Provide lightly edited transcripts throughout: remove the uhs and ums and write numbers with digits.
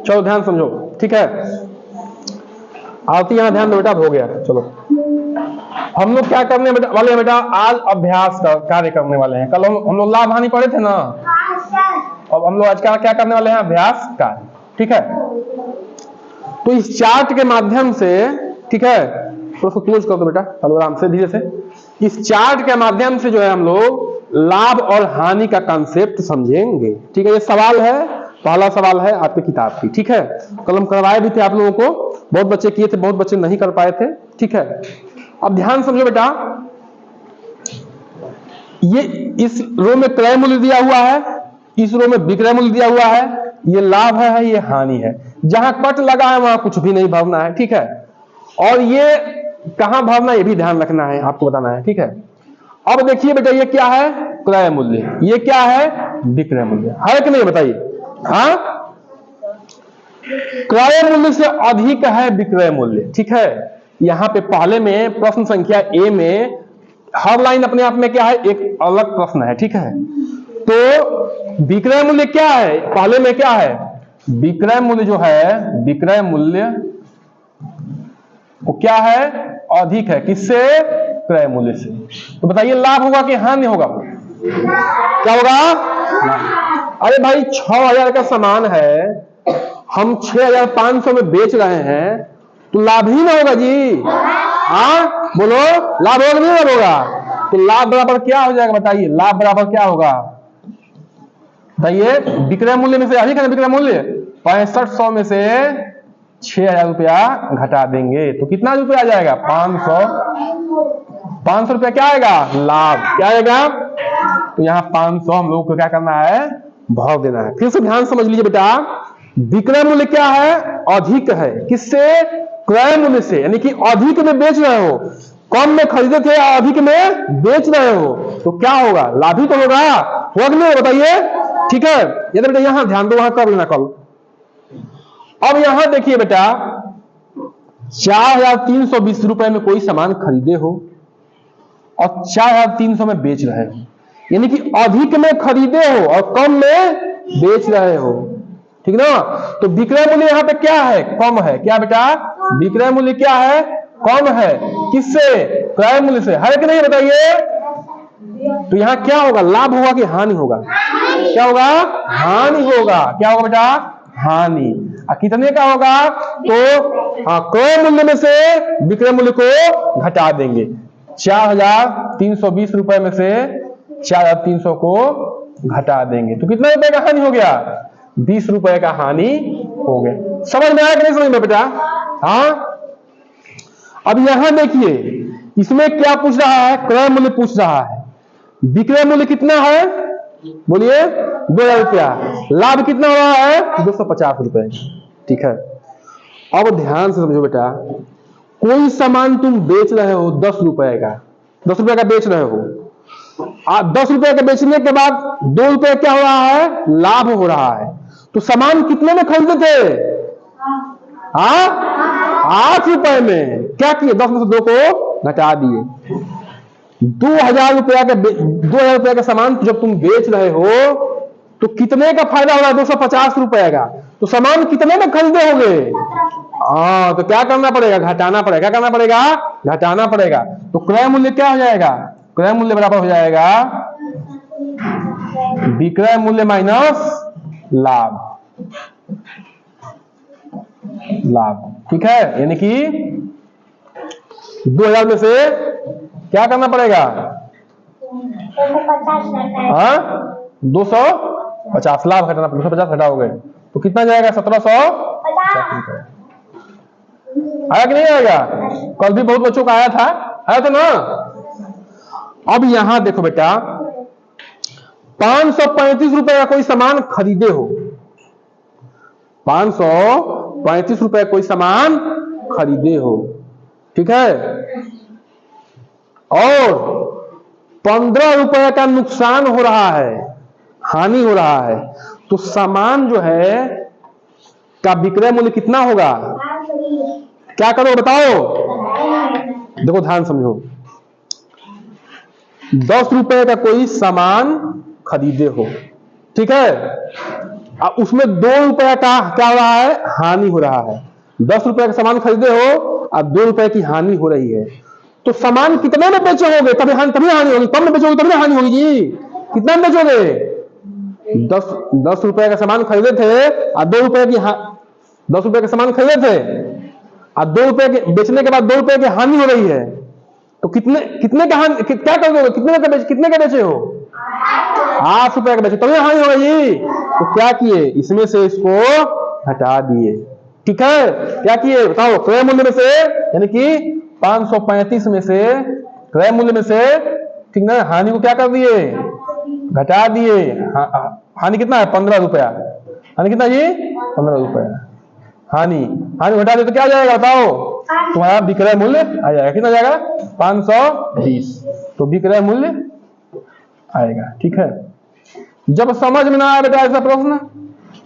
चलो ध्यान समझो, ठीक है। आती यहाँ ध्यान दो बेटा, हो गया। चलो हम लोग क्या करने वाले हैं बेटा, आज अभ्यास का कार्य करने वाले हैं। कल हम लोग लाभ हानि पढ़े थे ना, अब हम लोग आज क्या करने वाले हैं, अभ्यास कार्य, ठीक है। तो इस चार्ट के माध्यम से, ठीक है, तो उसको क्लोज कर दो बेटा, चलो आराम से धीरे से। इस चार्ट के माध्यम से जो है हम लोग लाभ और हानि का कंसेप्ट समझेंगे, ठीक है। ये सवाल है, पहला सवाल है आपकी किताब की, ठीक है। कल हम करवाए भी थे आप लोगों को, बहुत बच्चे किए थे, बहुत बच्चे नहीं कर पाए थे, ठीक है। अब ध्यान समझो बेटा, ये इस रो में क्रय मूल्य दिया हुआ है, इस रो में विक्रय मूल्य दिया हुआ है, ये लाभ है, ये हानि है। जहां कट लगा है वहां कुछ भी नहीं भरना है, ठीक है। और ये कहां भरना ये भी ध्यान रखना है, आपको बताना है, ठीक है। अब देखिए बेटा, ये क्या है, क्रय मूल्य, ये क्या है, विक्रय मूल्य है कि नहीं, बताइए। हाँ, क्रय मूल्य से अधिक है विक्रय मूल्य, ठीक है। यहां पे पहले में प्रश्न संख्या ए में हर लाइन अपने आप में क्या है, एक अलग प्रश्न है, ठीक है। तो विक्रय मूल्य क्या है, पहले में क्या है, विक्रय मूल्य जो है, विक्रय मूल्य वो क्या है, अधिक है, किससे, क्रय मूल्य से। तो बताइए लाभ होगा कि हानि होगा, क्या होगा, अरे भाई 6,000 का सामान है, हम 6,500 में बेच रहे हैं, तो लाभ ही ना होगा जी। हाँ बोलो, लाभ होगा नहीं, लाभ होगा। तो लाभ बराबर क्या हो जाएगा, बताइए, लाभ बराबर क्या होगा, बताइए। विक्रय मूल्य में से अधिक है, विक्रय मूल्य 6500 में से 6,000 रुपया घटा देंगे, तो कितना रुपया आ जाएगा, 500 रुपया क्या आएगा, लाभ, क्या आएगा। तो यहाँ 500 हम लोगों को क्या करना है, भाव देना है। फिर से ध्यान समझ लीजिए बेटा, विक्रय मूल्य क्या है, अधिक है, किससे, क्रय मूल्य से, यानी कि अधिक में बेच रहे हो, कम में खरीदे थे, अधिक में बेच रहे हो, तो क्या होगा, लाभ ही तो होगा कि नहीं, बताइए, ठीक है। ये तो बेटा यहां ध्यान दो, वहां कर लेना कल। अब यहां देखिए बेटा, 4,320 रुपए में कोई सामान खरीदे हो और 4,300 में बेच रहे हो, यानी कि अधिक में खरीदे हो और कम में बेच रहे हो, ठीक ना। तो विक्रय मूल्य यहां पे क्या है, कम है, क्या बेटा, विक्रय मूल्य क्या है, कम है, किससे, क्रय मूल्य से, है कि नहीं, बताइए। तो यहां क्या होगा, लाभ होगा कि हानि होगा, क्या होगा, हानि होगा, क्या होगा बेटा, हानि। कितने का होगा, तो हाँ, क्रय मूल्य में से विक्रय मूल्य को घटा देंगे, 4,320 रुपए में से 4,300 को घटा देंगे, तो कितने रुपए का हानि हो गया, 20 रुपए का हानि हो गया। समझ में आया कि नहीं समझ में बेटा। हाँ, अब यहां देखिए, इसमें क्या पूछ रहा है, क्रय मूल्य पूछ रहा है, विक्रय मूल्य कितना है, बोलिए 2,000 रुपया, लाभ कितना हुआ है, 250 रुपए, ठीक है। अब ध्यान से समझो बेटा, कोई सामान तुम बेच रहे हो 10 रुपए का, 10 रुपए का बेच रहे हो, 10 रुपए के बेचने के बाद 2 रुपए क्या हो रहा है, लाभ हो रहा है। तो सामान कितने में खरीदे थे, हाँ 8 रुपए में, क्या किए, 10 में से 2 को घटा दिए। 2,000 रुपया का सामान जब तुम बेच रहे हो तो कितने का फायदा हो रहा है, 250 रुपए का। तो सामान कितने में खरीदे होंगे, हाँ, तो क्या करना पड़ेगा, घटाना पड़ेगा, क्या करना पड़ेगा, घटाना पड़ेगा। तो क्रय मूल्य क्या हो जाएगा, क्रय मूल्य बराबर हो जाएगा विक्रय मूल्य माइनस लाभ, ठीक है। यानी कि 2,000 में से क्या करना पड़ेगा, 250 लाभ घटाना, 250 घटाओगे तो कितना जाएगा, 1,750 आया कि नहीं आएगा। कल भी बहुत बच्चों का आया था, आया था ना। अब यहां देखो बेटा, 535 रुपए का कोई सामान खरीदे हो, 535 रुपए कोई सामान खरीदे हो, ठीक है, और 15 रुपए का नुकसान हो रहा है, हानि हो रहा है, तो सामान जो है का विक्रय मूल्य कितना होगा, क्या करो बताओ। देखो ध्यान समझो, 10 रुपए का कोई सामान खरीदे हो, ठीक है, अब उसमें 2 रुपए का क्या हो रहा है, हानि हो रहा है। 10 रुपए का सामान खरीदे हो और 2 रुपए की हानि हो रही है, तो सामान कितने में बेचे होगे तभी हानि होगी, कम में बेचोगे तभी हानि होगी जी। कितना में बेचोगे, 10 रुपए का सामान खरीदे थे और 2 रुपए की 10 रुपए का सामान खरीदे थे और 2 रुपए के बेचने के बाद 2 रुपए की हानि हो रही है, तो कितने का हानि, क्या कर दोगे, कितने का बेचे हो, 8 रुपए का बेचे, तभी हानि हो गई। तो क्या किए, इसमें से इसको हटा दिए। ठीक है, क्या किए बताओ, क्रय मूल्य में से, यानी कि 535 में से, क्रय मूल्य में से, ठीक ना, हानि को क्या कर दिए, घटा दिए। हानि कितना है, 15 रुपया। हानि कितना जी, 15 रुपया। हानि घटा दे तो क्या आ जाएगा बताओ, तुम्हारा विक्रय मूल्य आ जाएगा, कितना जाएगा, 520। तो विक्रय मूल्य आएगा। ठीक है, जब समझ में ना आए बेटा ऐसा प्रश्न,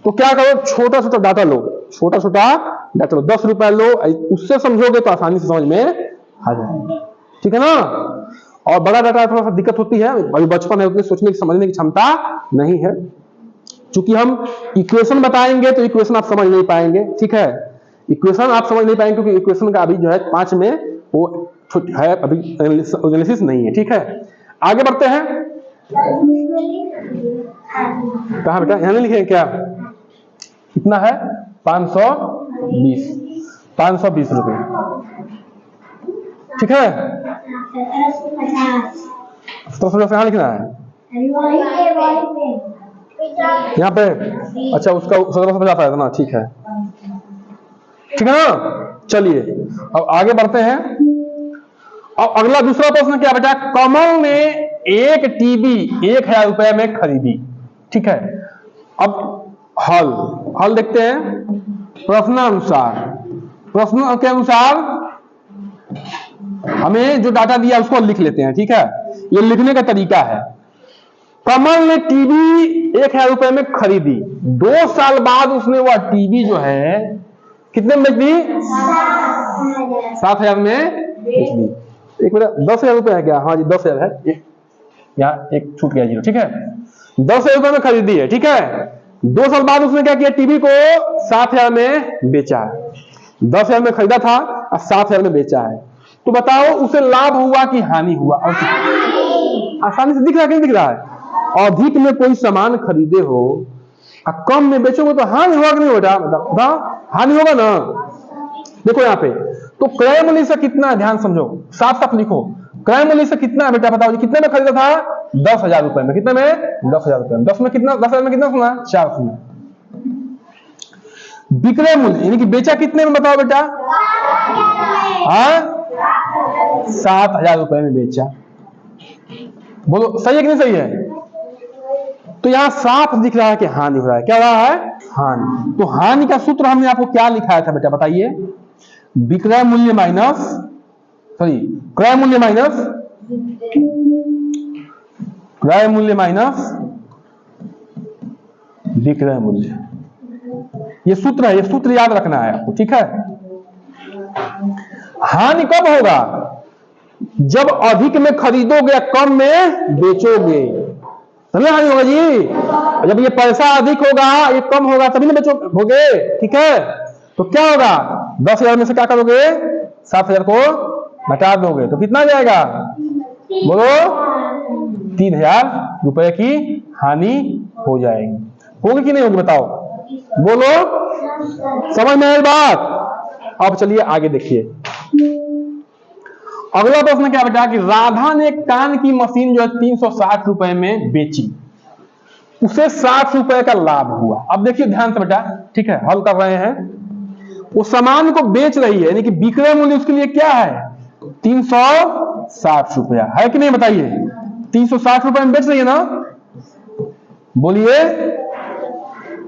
तो क्या करो, छोटा छोटा डाटा लो, 10 रुपया लो, उससे समझोगे तो आसानी से समझ में आ जाएगा। ठीक है ना, और बड़ा डाटा थोड़ा सा दिक्कत होती है, अभी बचपन है, उतनी सोचने की समझने की क्षमता नहीं है। चूंकि हम इक्वेशन बताएंगे तो इक्वेशन आप समझ नहीं पाएंगे। ठीक है, इक्वेशन आप समझ नहीं पाएंगे क्योंकि इक्वेशन का अभी जो है 5 में वो है, अभी एनालिसिस नहीं है। ठीक है, आगे बढ़ते हैं। कहा बेटा, यहां नहीं लिखे क्या, कितना है, 520 रुपए। ठीक है, तो कहां लिखना है, यहाँ पे, अच्छा उसका 1750 आया था ना। ठीक है, ठीक है ना, चलिए अब आगे बढ़ते हैं। अब अगला दूसरा प्रश्न क्या बेटा, कमल ने एक टीवी 1000 रुपए में खरीदी। ठीक है, अब हल देखते हैं। प्रश्न के अनुसार हमें जो डाटा दिया उसको लिख लेते हैं। ठीक है, ये लिखने का तरीका है। कमल ने टीवी 1000 रुपए में खरीदी, 2 साल बाद उसने वह टीवी जो है कितने में बेच दी, 7000 में बेच दी। एक मिनट, 10,000 रुपए है क्या, हाँ जी 10,000 है, यहाँ एक छूट गया जीरो। ठीक है, 10,000 रुपए में खरीदी है। ठीक है, 2 साल बाद उसने क्या किया, टीवी को 7000 में बेचा। 10,000 में खरीदा था और 7000 में बेचा है, तो बताओ उसे लाभ हुआ कि हानि हुआ। आसानी से दिख रहा है, नहीं दिख रहा है, अधिक में कोई सामान खरीदे हो और कम में बेचोगे तो हानि होगा कि नहीं बेटा, बताओ हानि होगा ना। देखो यहाँ पे, तो क्रय मूल्य से कितना, ध्यान समझो, साफ साफ लिखो, क्रय मूल्य से कितना है बेटा, बताओ जी कितने में खरीदा था, 10,000 रुपए में। कितने में, 10,000 रुपए में। 10 में कितना, 10,000 में कितना सुना, 4 सुना। विक्रय मूल्य यानी कि बेचा कितने में बताओ बेटा, 7,000 रुपए में बेचा। बोलो सही है कि नहीं सही है। तो यहां साफ दिख रहा है कि हानि हो रहा है, क्या हो रहा है, हानि। तो हानि का सूत्र हमने आपको क्या लिखाया था बेटा, बताइए, विक्रय मूल्य माइनस, सॉरी क्रय मूल्य माइनस, क्रय मूल्य माइनस विक्रय मूल्य, ये सूत्र है, ये सूत्र याद रखना है आपको। ठीक है, हानि कब होगा, जब अधिक में खरीदोगे या कम में बेचोगे, समझे, हानि होगा जी। जब ये पैसा अधिक होगा, ये कम होगा, तभी ना बेचोगे। ठीक है, तो क्या होगा, 10,000 में से क्या करोगे, 7,000 को घटा दोगे, तो कितना जाएगा, बोलो 3,000 रुपए की हानि हो जाएगी। होगी कि नहीं होगी बताओ, बोलो, समझ में आई बात। अब चलिए आगे देखिए, अगला प्रश्न क्या बेटा कि राधा ने कान की मशीन जो है 360 रुपए में बेची, उसे 60 रुपए का लाभ हुआ। अब देखिए ध्यान से बेटा, ठीक है, हल कर रहे हैं। वो सामान को बेच रही है, यानी कि विक्रय मूल्य उसके लिए क्या है, 360 रुपया है कि नहीं, बताइए 360 रुपए में बेच रही है ना, बोलिए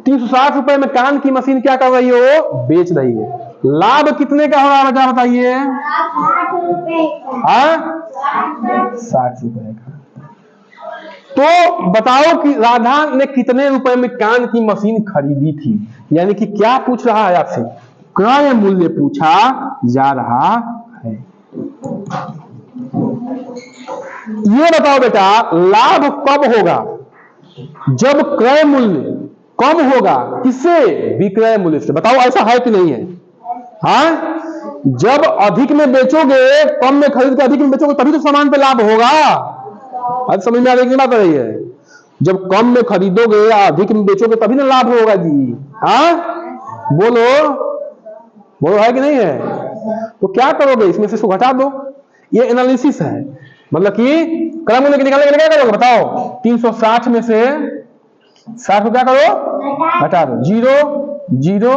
360 रुपए में कान की मशीन क्या कर रही है, वो बेच रही है। लाभ कितने का हो रहा है बेटा, बताइए, 60 रुपए का। तो बताओ कि राधा ने कितने रुपए में कान की मशीन खरीदी थी, यानी कि क्या पूछ रहा है आपसे, क्रय मूल्य पूछा जा रहा है। ये बताओ बेटा, लाभ कब होगा, जब क्रय मूल्य कम होगा किससे? विक्रय मूल्य से। बताओ ऐसा है कि नहीं है? हाँ, जब अधिक में बेचोगे, कम में खरीद के अधिक में बेचोगे तभी तो सामान पे लाभ होगा। आज समझ में आ रही है बात रही है? जब कम में खरीदोगे या अधिक में बेचोगे तभी ना लाभ होगा जी। हाँ बोलो, बोलो है कि नहीं है? तो क्या करोगे, इसमें से इसको घटा दो। ये एनालिसिस है, मतलब कि क्रय मूल्य निकालने के लिए क्या करोगे बताओ? 360 में से 60 को क्या करो? घटा दो। 0 0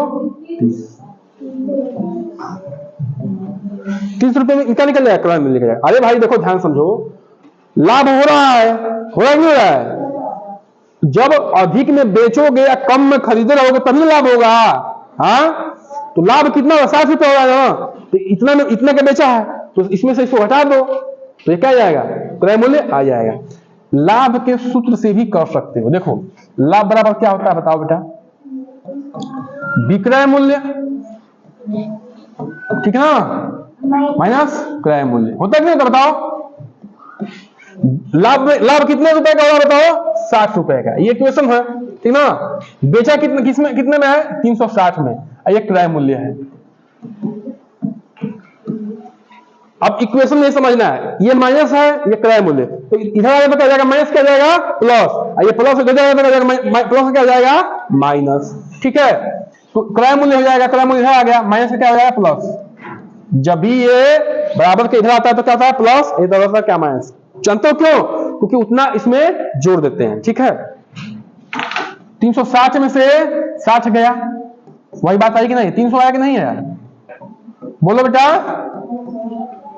30 रुपए में क्या निकल जाएगा? क्रय मूल्य निकल जाएगा। अरे भाई देखो, ध्यान समझो, लाभ हो रहा है, हो रहा नहीं हो रहा है? जब अधिक में बेचोगे या कम में खरीदे रहोगे तभी लाभ होगा। हाँ, तो लाभ कितना? 60 रुपए हो रहा है ना, तो इतना में इतना का बेचा है तो इसमें से इसको घटा दो तो ये क्या आ जाएगा? क्रय मूल्य आ जाएगा। लाभ के सूत्र से भी कर सकते हो। देखो, लाभ बराबर क्या होता है बताओ बेटा? विक्रय मूल्य, ठीक है ना, माइनस क्रय मूल्य। होता है कि नहीं होता बताओ? लाभ कितने रुपए का होगा बताओ? 60 रुपए का। ये क्वेश्चन है, ठीक ना? बेचा कितने में है? 360 में। ये क्रय मूल्य है। अब इक्वेशन नहीं समझना है, ये माइनस है, ये क्रय मूल्य, तो इधर आगे तो क्या जाएगा? माइनस क्या जाएगा? प्लस। ये प्लस इधर जाएगा तो क्या जाएगा? प्लस क्या जाएगा? माइनस। ठीक है, तो क्रय मूल्य हो जाएगा, क्रय मूल्य इधर आ गया, माइनस क्या हो जाएगा? प्लस। जब भी ये बराबर के इधर आता है तो क्या होता है? प्लस। इधर आता है क्या? माइनस। जानते हो क्यों? क्योंकि उतना इसमें जोड़ देते हैं। ठीक है, 360 में से 60 गया, वही बात आई कि नहीं? 300 आया कि नहीं है? बोलो बेटा।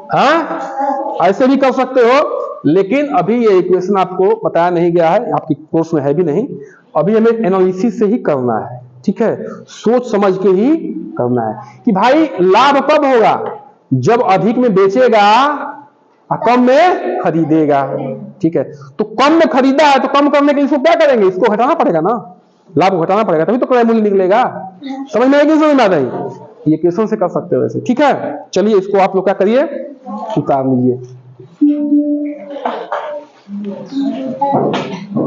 हाँ, ऐसे भी कर सकते हो, लेकिन अभी ये इक्वेशन आपको बताया नहीं गया है, आपकी कोर्स में है भी नहीं। अभी हमें एनालिसिस से ही करना है। ठीक है, सोच समझ के ही करना है कि भाई लाभ कब होगा? जब अधिक में बेचेगा और कम में खरीदेगा। ठीक है, तो कम में खरीदा है तो कम करने के लिए इसको क्या करेंगे? इसको घटाना पड़ेगा ना, लाभ को घटाना पड़ेगा, तभी तो क्रय मूल्य निकलेगा। समझ में आएगी? समझ में आ रही? ये क्वेश्चन से कर सकते हो वैसे। ठीक है, चलिए इसको आप लोग क्या करिए, उतार लीजिए।